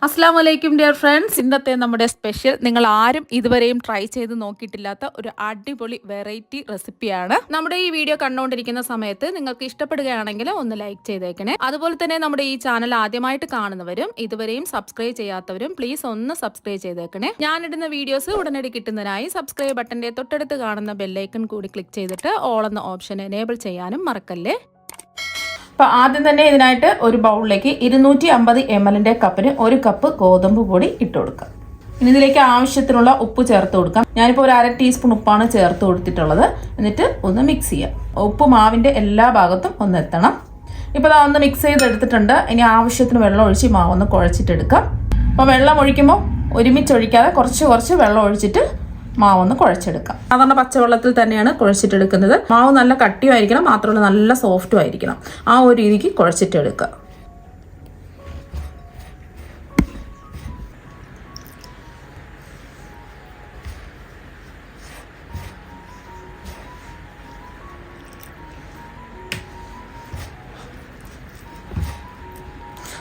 അസ്സലാമു അലൈക്കും dear friends. ഇന്നത്തെ നമ്മുടെ സ്പെഷ്യൽ നിങ്ങൾ ആരും ഇതുവരെയും ട്രൈ ചെയ്ത് നോക്കിയിട്ടില്ലാത്ത ഒരു അടിപൊളി വെറൈറ്റി റെസിപ്പിയാണ്. നമ്മുടെ ഈ വീഡിയോ കണ്ടുകൊണ്ടിരിക്കുന്ന സമയത്ത് നിങ്ങൾക്ക് ഇഷ്ടപ്പെടുകയാണെങ്കിൽ ഒന്ന് ലൈക്ക് ചെയ്തേക്കണേ. അതുപോലെ തന്നെ നമ്മുടെ ഈ ചാനൽ ആദ്യമായിട്ട് കാണുന്നവരും ഇതുവരെയും സബ്സ്ക്രൈബ് ചെയ്യാത്തവരും പ്ലീസ് ഒന്ന് സബ്സ്ക്രൈബ് ചെയ്തേക്കണേ. ഞാനിടുന്ന വീഡിയോസ് ഉടനടി കിട്ടുന്നതിനായി സബ്സ്ക്രൈബ് ബട്ടന്റെ തൊട്ടടുത്ത് കാണുന്ന ബെല്ലൈക്കൺ കൂടി ക്ലിക്ക് ചെയ്തിട്ട് ഓൾ എന്ന ഓപ്ഷൻ എനേബിൾ ചെയ്യാനും മറക്കല്ലേ. അപ്പോൾ ആദ്യം തന്നെ ഇതിനായിട്ട് ഒരു ബൗളിലേക്ക് 250 ml കപ്പിന് 1 കപ്പ് ഗോതമ്പ് പൊടി ഇട്ട് കൊടുക്കാം. ഇനി ഇതിലേക്ക് ആവശ്യത്തിനുള്ള ഉപ്പ് ചേർത്ത് കൊടുക്കാം. ഞാനിപ്പോൾ ഒരു 1/2 ടീസ്പൂൺ ഉപ്പാണ് ചേർത്ത് കൊടുത്തിട്ടുള്ളത്. എന്നിട്ട് ഒന്ന് മിക്സ് ചെയ്യാം. ഉപ്പ് മാവിൻ്റെ എല്ലാ ഭാഗത്തും ഒന്ന് എത്തണം. ഇപ്പോൾ അതൊന്ന് മിക്സ് ചെയ്തെടുത്തിട്ടുണ്ട്. ഇനി ആവശ്യത്തിന് വെള്ളം ഒഴിച്ച് മാവൊന്ന് കുഴച്ചിട്ടെടുക്കാം. അപ്പോൾ വെള്ളം ഒഴിക്കുമ്പോൾ ഒരുമിച്ച് ഒഴിക്കാതെ കുറച്ച് വെള്ളം ഒഴിച്ചിട്ട് മാവൊന്ന് കുഴച്ചെടുക്കാം. സാധാരണ പച്ചവെള്ളത്തിൽ തന്നെയാണ് കുഴച്ചിട്ടെടുക്കുന്നത്. മാവ് നല്ല കട്ടിയായിരിക്കണം, മാത്രമല്ല നല്ല സോഫ്റ്റും ആയിരിക്കണം. ആ ഒരു രീതിക്ക് കുഴച്ചിട്ടെടുക്കുക.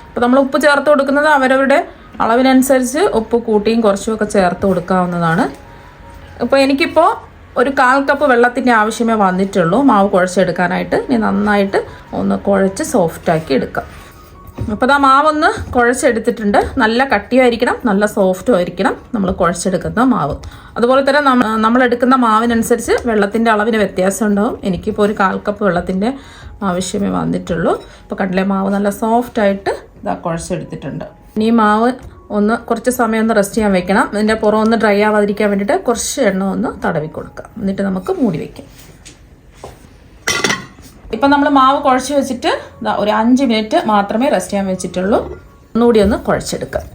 അപ്പോൾ നമ്മൾ ഉപ്പ് ചേർത്ത് കൊടുക്കുന്നത് അവരവരുടെ അളവിനനുസരിച്ച് ഉപ്പ് കൂട്ടിയും കുറച്ചുമൊക്കെ ചേർത്ത് കൊടുക്കാവുന്നതാണ്. അപ്പോൾ എനിക്കിപ്പോൾ ഒരു 1/4 കപ്പ് വെള്ളത്തിൻ്റെ ആവശ്യമേ വന്നിട്ടുള്ളൂ മാവ് കുഴച്ചെടുക്കാനായിട്ട്. ഇനി നന്നായിട്ട് ഒന്ന് കുഴച്ച് സോഫ്റ്റാക്കി എടുക്കാം. അപ്പോൾ ആ മാവൊന്ന് കുഴച്ചെടുത്തിട്ടുണ്ട്. നല്ല കട്ടിയായിരിക്കണം, നല്ല സോഫ്റ്റും ആയിരിക്കണം നമ്മൾ കുഴച്ചെടുക്കുന്ന മാവ്. അതുപോലെ തന്നെ നമ്മളെടുക്കുന്ന മാവിനനുസരിച്ച് വെള്ളത്തിൻ്റെ അളവിന് വ്യത്യാസം ഉണ്ടാവും. എനിക്കിപ്പോൾ ഒരു 1/4 കപ്പ് വെള്ളത്തിൻ്റെ ആവശ്യമേ വന്നിട്ടുള്ളൂ. ഇപ്പോൾ കടല മാവ് നല്ല സോഫ്റ്റായിട്ട് ഇതാ കുഴച്ചെടുത്തിട്ടുണ്ട്. ഇനി മാവ് കുറച്ച് സമയം ഒന്ന് റെസ്റ്റ് ചെയ്യാൻ വെക്കണം. ഇതിൻ്റെ പുറം ഒന്ന് ഡ്രൈ ആവാതിരിക്കാൻ വേണ്ടിയിട്ട് കുറച്ച് എണ്ണ ഒന്ന് തടവി കൊടുക്കാം. എന്നിട്ട് നമുക്ക് മൂടി വയ്ക്കാം. ഇപ്പം നമ്മൾ മാവ് കുഴച്ച് വെച്ചിട്ട് ഒരു 5 മിനിറ്റ് മാത്രമേ റെസ്റ്റ് ചെയ്യാൻ വെച്ചിട്ടുള്ളൂ. ഒന്നുകൂടി ഒന്ന് കുഴച്ചെടുക്കാം.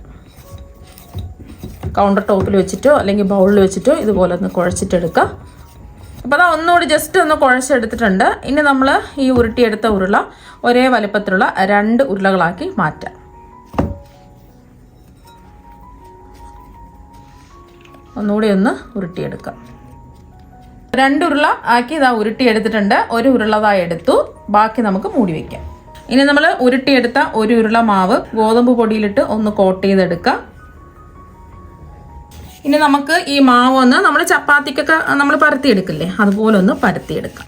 കൗണ്ടർ ടോപ്പിൽ വെച്ചിട്ടോ അല്ലെങ്കിൽ ബൗളിൽ വെച്ചിട്ടോ ഇതുപോലെ ഒന്ന് കുഴച്ചിട്ടെടുക്കാം. അപ്പോൾ ഒന്നുകൂടി ജസ്റ്റ് ഒന്ന് കുഴച്ചെടുത്തിട്ടുണ്ട്. ഇനി നമ്മൾ ഈ ഉരുട്ടിയെടുത്ത ഉരുള ഒരേ വലുപ്പത്തിലുള്ള 2 ഉരുളകളാക്കി മാറ്റാം. ഒന്നുകൂടി ഒന്ന് ഉരുട്ടിയെടുക്കാം. 2 ഉരുള ആക്കി ഇതാ ഉരുട്ടിയെടുത്തിട്ടുണ്ട്. 1 ഉരുളതായി എടുത്തു. ബാക്കി നമുക്ക് മൂടി വയ്ക്കാം. ഇനി നമ്മൾ ഉരുട്ടിയെടുത്ത 1 ഉരുള മാവ് ഗോതമ്പ് പൊടിയിലിട്ട് ഒന്ന് കോട്ട് ചെയ്തെടുക്കാം. ഇനി നമുക്ക് ഈ മാവ് ഒന്ന് നമ്മൾ ചപ്പാത്തിക്കൊക്കെ നമ്മൾ പരത്തിയെടുക്കില്ലേ, അതുപോലെ ഒന്ന് പരത്തിയെടുക്കാം.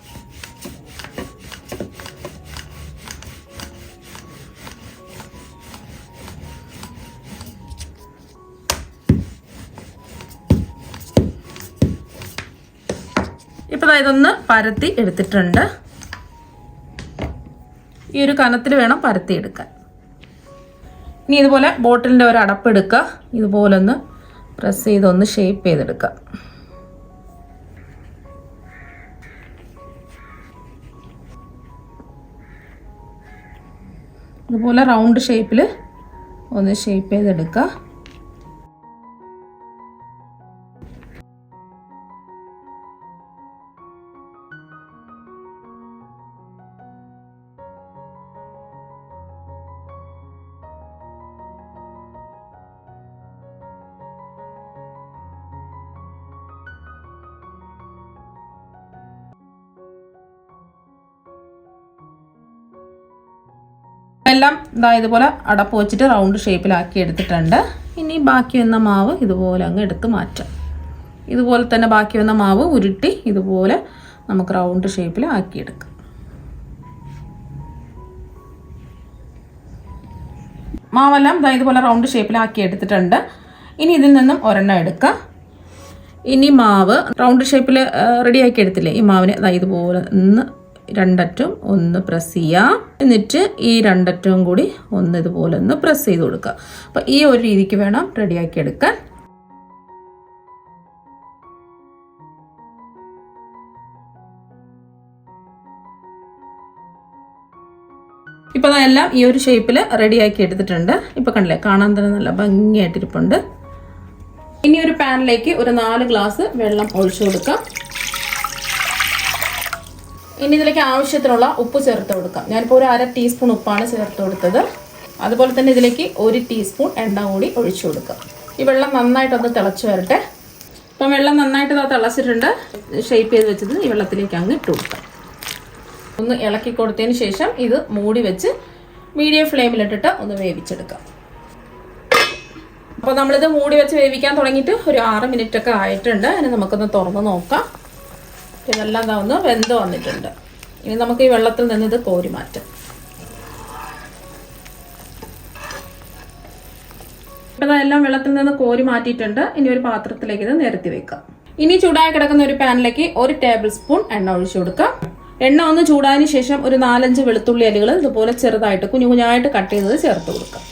ഇപ്പോൾ ഇതൊന്ന് പരത്തി എടുത്തിട്ടുണ്ട്. ഈ ഒരു കനത്തിൽ വേണം പരത്തി എടുക്കാൻ. ഇനി ഇതുപോലെ ബോട്ടിലിൻ്റെ ഒരു അടപ്പ് എടുക്കുക. ഇതുപോലെ ഒന്ന് പ്രസ് ചെയ്തൊന്ന് ഷേപ്പ് ചെയ്തെടുക്കുക. ഇതുപോലെ റൗണ്ട് ഷേപ്പിൽ ഒന്ന് ഷേപ്പ് ചെയ്തെടുക്കുക. എല്ലാം ഇതുപോലെ അടപ്പ് വെച്ചിട്ട് റൗണ്ട് ഷേപ്പിലാക്കി എടുത്തിട്ടുണ്ട്. ഇനി ബാക്കി വന്ന മാവ് ഇതുപോലെ അങ്ങ് എടുത്ത് മാറ്റാം. ഇതുപോലെ തന്നെ ബാക്കി വന്ന മാവ് ഉരുട്ടി ഇതുപോലെ നമുക്ക് റൗണ്ട് ഷേപ്പിൽ ആക്കിയെടുക്കാം. മാവെല്ലാം ഇതുപോലെ റൗണ്ട് ഷേപ്പിലാക്കി എടുത്തിട്ടുണ്ട്. ഇനി ഇതിൽ നിന്നും ഒരെണ്ണം എടുക്കാം. ഇനി മാവ് റൗണ്ട് ഷേപ്പിൽ റെഡിയാക്കി എടുത്തില്ലേ, ഈ മാവിനെ ഇതുപോലെ ഒന്ന് 2 അറ്റം ഒന്ന് പ്രസ് ചെയ്യാം. എന്നിട്ട് ഈ 2 അറ്റവും കൂടി ഒന്ന് ഇതുപോലെ ഒന്ന് പ്രസ് ചെയ്ത് കൊടുക്കുക. അപ്പോൾ ഈ ഒരു രീതിക്ക് വേണം റെഡിയാക്കി എടുക്കാൻ. ഇപ്പോൾ അതെല്ലാം ഈ ഒരു ഷേപ്പിൽ റെഡിയാക്കി എടുത്തിട്ടുണ്ട്. ഇപ്പോൾ കണ്ടില്ലേ, കാണാൻ തന്നെ നല്ല ഭംഗിയായിട്ടിരിപ്പുണ്ട്. ഇനി ഒരു പാനിലേക്ക് ഒരു 4 ഗ്ലാസ് വെള്ളം ഒഴിച്ചു കൊടുക്കാം. ഇനി ഇതിലേക്ക് ആവശ്യത്തിനുള്ള ഉപ്പ് ചേർത്ത് കൊടുക്കാം. ഞാനിപ്പോൾ ഒരു 1/2 ടീസ്പൂൺ ഉപ്പാണ് ചേർത്ത് കൊടുത്തത്. അതുപോലെ തന്നെ ഇതിലേക്ക് 1 ടീസ്പൂൺ എണ്ണ കൂടി ഒഴിച്ചു കൊടുക്കാം. ഈ വെള്ളം നന്നായിട്ടൊന്ന് തിളച്ച് വരട്ടെ. അപ്പം വെള്ളം നന്നായിട്ട് തിളച്ചിട്ടുണ്ട്. ഷേപ്പ് ചെയ്ത് വെച്ചത് ഈ വെള്ളത്തിലേക്ക് അങ്ങ് ഇട്ട് കൊടുക്കാം. ഒന്ന് ഇളക്കി കൊടുത്തതിന് ശേഷം ഇത് മൂടി വെച്ച് മീഡിയം ഫ്ലെയിമിലിട്ടിട്ട് ഒന്ന് വേവിച്ചെടുക്കാം. അപ്പോൾ നമ്മളിത് മൂടി വെച്ച് വേവിക്കാൻ തുടങ്ങിയിട്ട് ഒരു 6 മിനിറ്റ് ഒക്കെ ആയിട്ടുണ്ട്. ഇനി നമുക്കൊന്ന് തുറന്ന് നോക്കാം. ഇതെല്ലാം ഒന്ന് വെന്ത് വന്നിട്ടുണ്ട്. ഇനി നമുക്ക് ഈ വെള്ളത്തിൽ നിന്ന് ഇത് കോരി മാറ്റാം. ഇപ്പോൾ എല്ലാം വെള്ളത്തിൽ നിന്ന് കോരി മാറ്റിയിട്ടുണ്ട്. ഇനി ഒരു പാത്രത്തിലേക്ക് ഇത് നിരത്തി വെക്കാം. ഇനി ചൂടായി കിടക്കുന്ന ഒരു പാനിലേക്ക് 1 ടേബിൾ സ്പൂൺ എണ്ണ ഒഴിച്ചു കൊടുക്കാം. എണ്ണ ഒന്ന് ചൂടായതിനു ശേഷം ഒരു 4-5 വെളുത്തുള്ളി അല്ലികൾ ഇതുപോലെ ചെറുതായിട്ട് കുഞ്ഞുകുഞ്ഞായിട്ട് കട്ട് ചെയ്തത് ചേർത്ത് കൊടുക്കാം.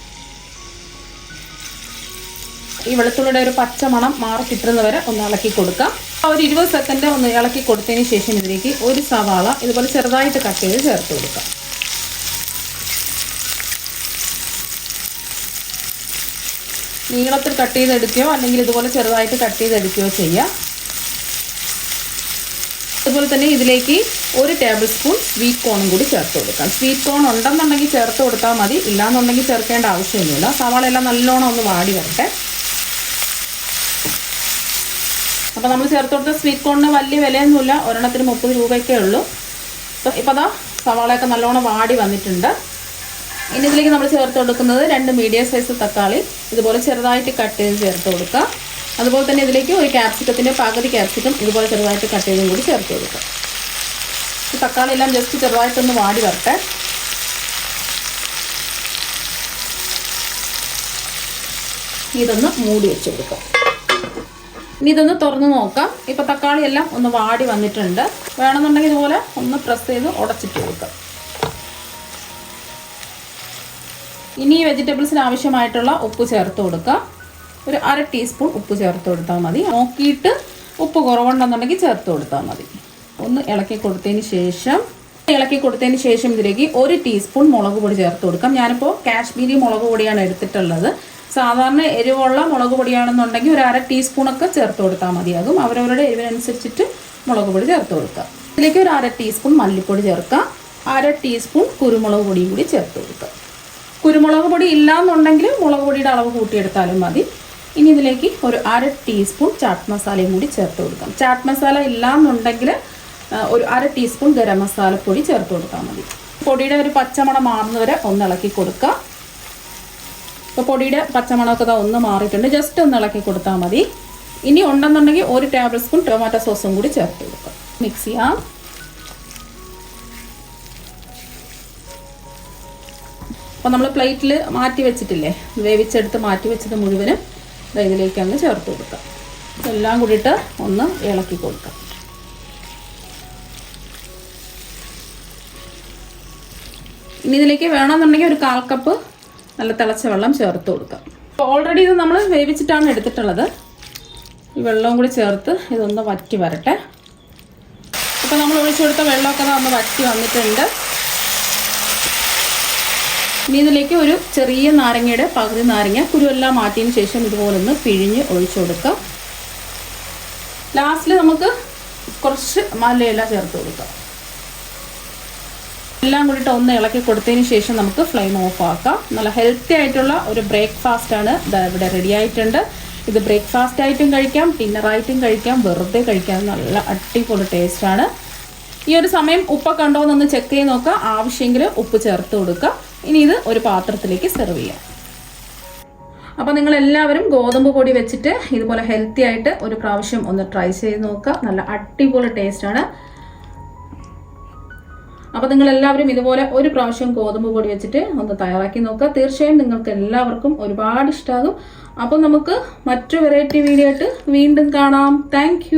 ഈ വെളുത്തുള്ളിയുടെ ഒരു പച്ച മണം മാറി കിട്ടുന്നത് വരെ ഒന്ന് ഇളക്കി കൊടുക്കാം. ഒരു 20 സെക്കൻഡ് ഒന്ന് ഇളക്കി കൊടുത്തതിന് ശേഷം ഇതിലേക്ക് ഒരു സവാള ഇതുപോലെ ചെറുതായിട്ട് കട്ട് ചെയ്ത് ചേർത്ത് കൊടുക്കാം. നീളത്തിൽ കട്ട് ചെയ്തെടുക്കുകയോ അല്ലെങ്കിൽ ഇതുപോലെ ചെറുതായിട്ട് കട്ട് ചെയ്തെടുക്കുകയോ ചെയ്യാം. അതുപോലെ തന്നെ ഇതിലേക്ക് 1 ടേബിൾ സ്പൂൺ സ്വീറ്റ് കോണും കൂടി ചേർത്ത് കൊടുക്കാം. സ്വീറ്റ് കോൺ ഉണ്ടെന്നുണ്ടെങ്കിൽ ചേർത്ത് കൊടുത്താൽ മതി, ഇല്ലാന്നുണ്ടെങ്കിൽ ചേർക്കേണ്ട ആവശ്യമൊന്നുമില്ല. സവാള എല്ലാം നല്ലോണം ഒന്ന് വാടി വരട്ടെ. അപ്പോൾ നമ്മൾ ചേർത്ത് കൊടുത്ത സ്വീറ്റ് കോണിന് വലിയ വിലയൊന്നുമില്ല, ഒരെണ്ണത്തിന് 30 രൂപയൊക്കെ ഉള്ളൂ. ഇപ്പോൾ അതാ സവാളയൊക്കെ നല്ലോണം വാടി വന്നിട്ടുണ്ട്. ഇനി ഇതിലേക്ക് നമ്മൾ ചേർത്ത് കൊടുക്കുന്നത് 2 മീഡിയം സൈസ് തക്കാളി ഇതുപോലെ ചെറുതായിട്ട് കട്ട് ചെയ്ത് ചേർത്ത് കൊടുക്കുക. അതുപോലെ തന്നെ ഇതിലേക്ക് ഒരു ക്യാപ്സിക്കത്തിൻ്റെ പകുതി ക്യാപ്സിക്കം ഇതുപോലെ ചെറുതായിട്ട് കട്ട് ചെയ്തും കൂടി ചേർത്ത് കൊടുക്കുക. ഈ തക്കാളി എല്ലാം ജസ്റ്റ് ചെറുതായിട്ടൊന്ന് വാടി വരട്ടെ. ഇതൊന്ന് മൂടി വെച്ച് കൊടുക്കാം. ഇനി ഇതൊന്ന് തുറന്ന് നോക്കാം. ഇപ്പോൾ തക്കാളി എല്ലാം ഒന്ന് വാടി വന്നിട്ടുണ്ട്. വേണമെന്നുണ്ടെങ്കിൽ ഇതുപോലെ ഒന്ന് പ്രസ് ചെയ്ത് ഉടച്ചിട്ട് കൊടുക്കാം. ഇനി ഈ വെജിറ്റബിൾസിന് ആവശ്യമായിട്ടുള്ള ഉപ്പ് ചേർത്ത് കൊടുക്കാം. ഒരു 1/2 ടീസ്പൂൺ ഉപ്പ് ചേർത്ത് കൊടുത്താൽ മതി. നോക്കിയിട്ട് ഉപ്പ് കുറവുണ്ടെന്നുണ്ടെങ്കിൽ ചേർത്ത് കൊടുത്താൽ മതി. ഒന്ന് ഇളക്കി കൊടുത്തതിന് ശേഷം ഇതിലേക്ക് 1 ടീസ്പൂൺ മുളക് പൊടി ചേർത്ത് കൊടുക്കാം. ഞാനിപ്പോൾ കാശ്മീരി മുളക് പൊടിയാണ് എടുത്തിട്ടുള്ളത്. സാധാരണ എരിവുള്ള മുളക് പൊടിയാണെന്നുണ്ടെങ്കിൽ ഒരു 1/2 ടീസ്പൂണൊക്കെ ചേർത്ത് കൊടുത്താൽ മതിയാകും. അവരവരുടെ എരിവിനനുസരിച്ചിട്ട് മുളക് പൊടി ചേർത്ത് കൊടുക്കുക. ഇതിലേക്ക് ഒരു 1/2 ടീസ്പൂൺ മല്ലിപ്പൊടി ചേർക്കാം. 1/2 ടീസ്പൂൺ കുരുമുളക് പൊടിയും കൂടി ചേർത്ത് കൊടുക്കുക. കുരുമുളക് പൊടി ഇല്ലാന്നുണ്ടെങ്കിൽ മുളക് പൊടിയുടെ അളവ് കൂട്ടിയെടുത്താലും മതി. ഇനി ഇതിലേക്ക് ഒരു 1/2 ടീസ്പൂൺ ചാട്ട് മസാലയും കൂടി ചേർത്ത് കൊടുക്കാം. ചാട്ട് മസാല ഇല്ലാന്നുണ്ടെങ്കിൽ ഒരു 1/2 ടീസ്പൂൺ ഗരം മസാലപ്പൊടി ചേർത്ത് കൊടുത്താൽ മതി. പൊടിയുടെ ഒരു പച്ചമണം മാറുന്നവരെ ഒന്ന് ഇളക്കി കൊടുക്കുക. ഇപ്പോൾ പൊടിയുടെ പച്ചമണമൊക്കെ ഒന്ന് മാറിയിട്ടുണ്ട്. ജസ്റ്റ് ഒന്ന് ഇളക്കി കൊടുത്താൽ മതി. ഇനി ഉണ്ടെന്നുണ്ടെങ്കിൽ 1 ടേബിൾ സ്പൂൺ ടൊമാറ്റോ സോസും കൂടി ചേർത്ത് കൊടുക്കുക. മിക്സ് ചെയ്യാം. അപ്പോൾ നമ്മൾ പ്ലേറ്റിൽ മാറ്റി വെച്ചിട്ടില്ലേ, വേവിച്ചെടുത്ത് മാറ്റി വെച്ചത് മുഴുവനും ഇതിലേക്ക് അങ്ങ് ചേർത്ത് കൊടുക്കാം. എല്ലാം കൂടിയിട്ട് ഒന്ന് ഇളക്കി കൊടുക്കാം. ഇനി ഇതിലേക്ക് വേണമെന്നുണ്ടെങ്കിൽ ഒരു 1/4 കപ്പ് നല്ല തിളച്ച വെള്ളം ചേർത്ത് കൊടുക്കാം. അപ്പോൾ ഓൾറെഡി ഇത് നമ്മൾ വേവിച്ചിട്ടാണ് എടുത്തിട്ടുള്ളത്. ഈ വെള്ളവും കൂടി ചേർത്ത് ഇതൊന്ന് വറ്റി വരട്ടെ. ഇപ്പോൾ നമ്മൾ ഒഴിച്ചു കൊടുത്ത വെള്ളമൊക്കെ ഒന്ന് വറ്റി വന്നിട്ടുണ്ട്. ഇനി ഇതിലേക്ക് ഒരു ചെറിയ നാരങ്ങയുടെ പകുതി നാരങ്ങ കുരുവെല്ലാം മാറ്റിയതിന് ശേഷം ഇതുപോലൊന്ന് പിഴിഞ്ഞ് ഒഴിച്ചു കൊടുക്കാം. ലാസ്റ്റിൽ നമുക്ക് കുറച്ച് മല്ലിയില ചേർത്ത് കൊടുക്കാം. എല്ലാം കൂടിയിട്ട് ഒന്ന് ഇളക്കി കൊടുത്തതിന് ശേഷം നമുക്ക് ഫ്ലെയിം ഓഫ് ആക്കാം. നല്ല ഹെൽത്തി ആയിട്ടുള്ള ഒരു ബ്രേക്ക്ഫാസ്റ്റാണ് ഇവിടെ റെഡി ആയിട്ടുണ്ട്. ഇത് ബ്രേക്ക്ഫാസ്റ്റ് ആയിട്ടും കഴിക്കാം, ഡിന്നറായിട്ടും കഴിക്കാം, വെറുതെ കഴിക്കാം. നല്ല അടിപൊളി ടേസ്റ്റാണ്. ഈ ഒരു സമയം ഉപ്പൊക്കെ ഉണ്ടോ എന്നൊന്ന് ചെക്ക് ചെയ്ത് നോക്കുക. ആവശ്യമെങ്കിൽ ഉപ്പ് ചേർത്ത് കൊടുക്കുക. ഇനി ഇത് ഒരു പാത്രത്തിലേക്ക് സെർവ് ചെയ്യാം. അപ്പോൾ നിങ്ങളെല്ലാവരും ഗോതമ്പ് പൊടി വെച്ചിട്ട് ഇതുപോലെ ഹെൽത്തി ആയിട്ട് ഒരു പ്രാവശ്യം ഒന്ന് ട്രൈ ചെയ്ത് നോക്കുക. നല്ല അടിപൊളി ടേസ്റ്റാണ്. അപ്പോൾ നിങ്ങളെല്ലാവരും ഇതുപോലെ ഒരു പ്രാവശ്യം ഗോതമ്പ് പൊടി വെച്ചിട്ട് ഒന്ന് തയ്യാറാക്കി നോക്കുക. തീർച്ചയായും നിങ്ങൾക്ക് എല്ലാവർക്കും ഒരുപാട് ഇഷ്ടമാകും. അപ്പോൾ നമുക്ക് മറ്റു വെറൈറ്റി വീഡിയോ ആയിട്ട് വീണ്ടും കാണാം. താങ്ക്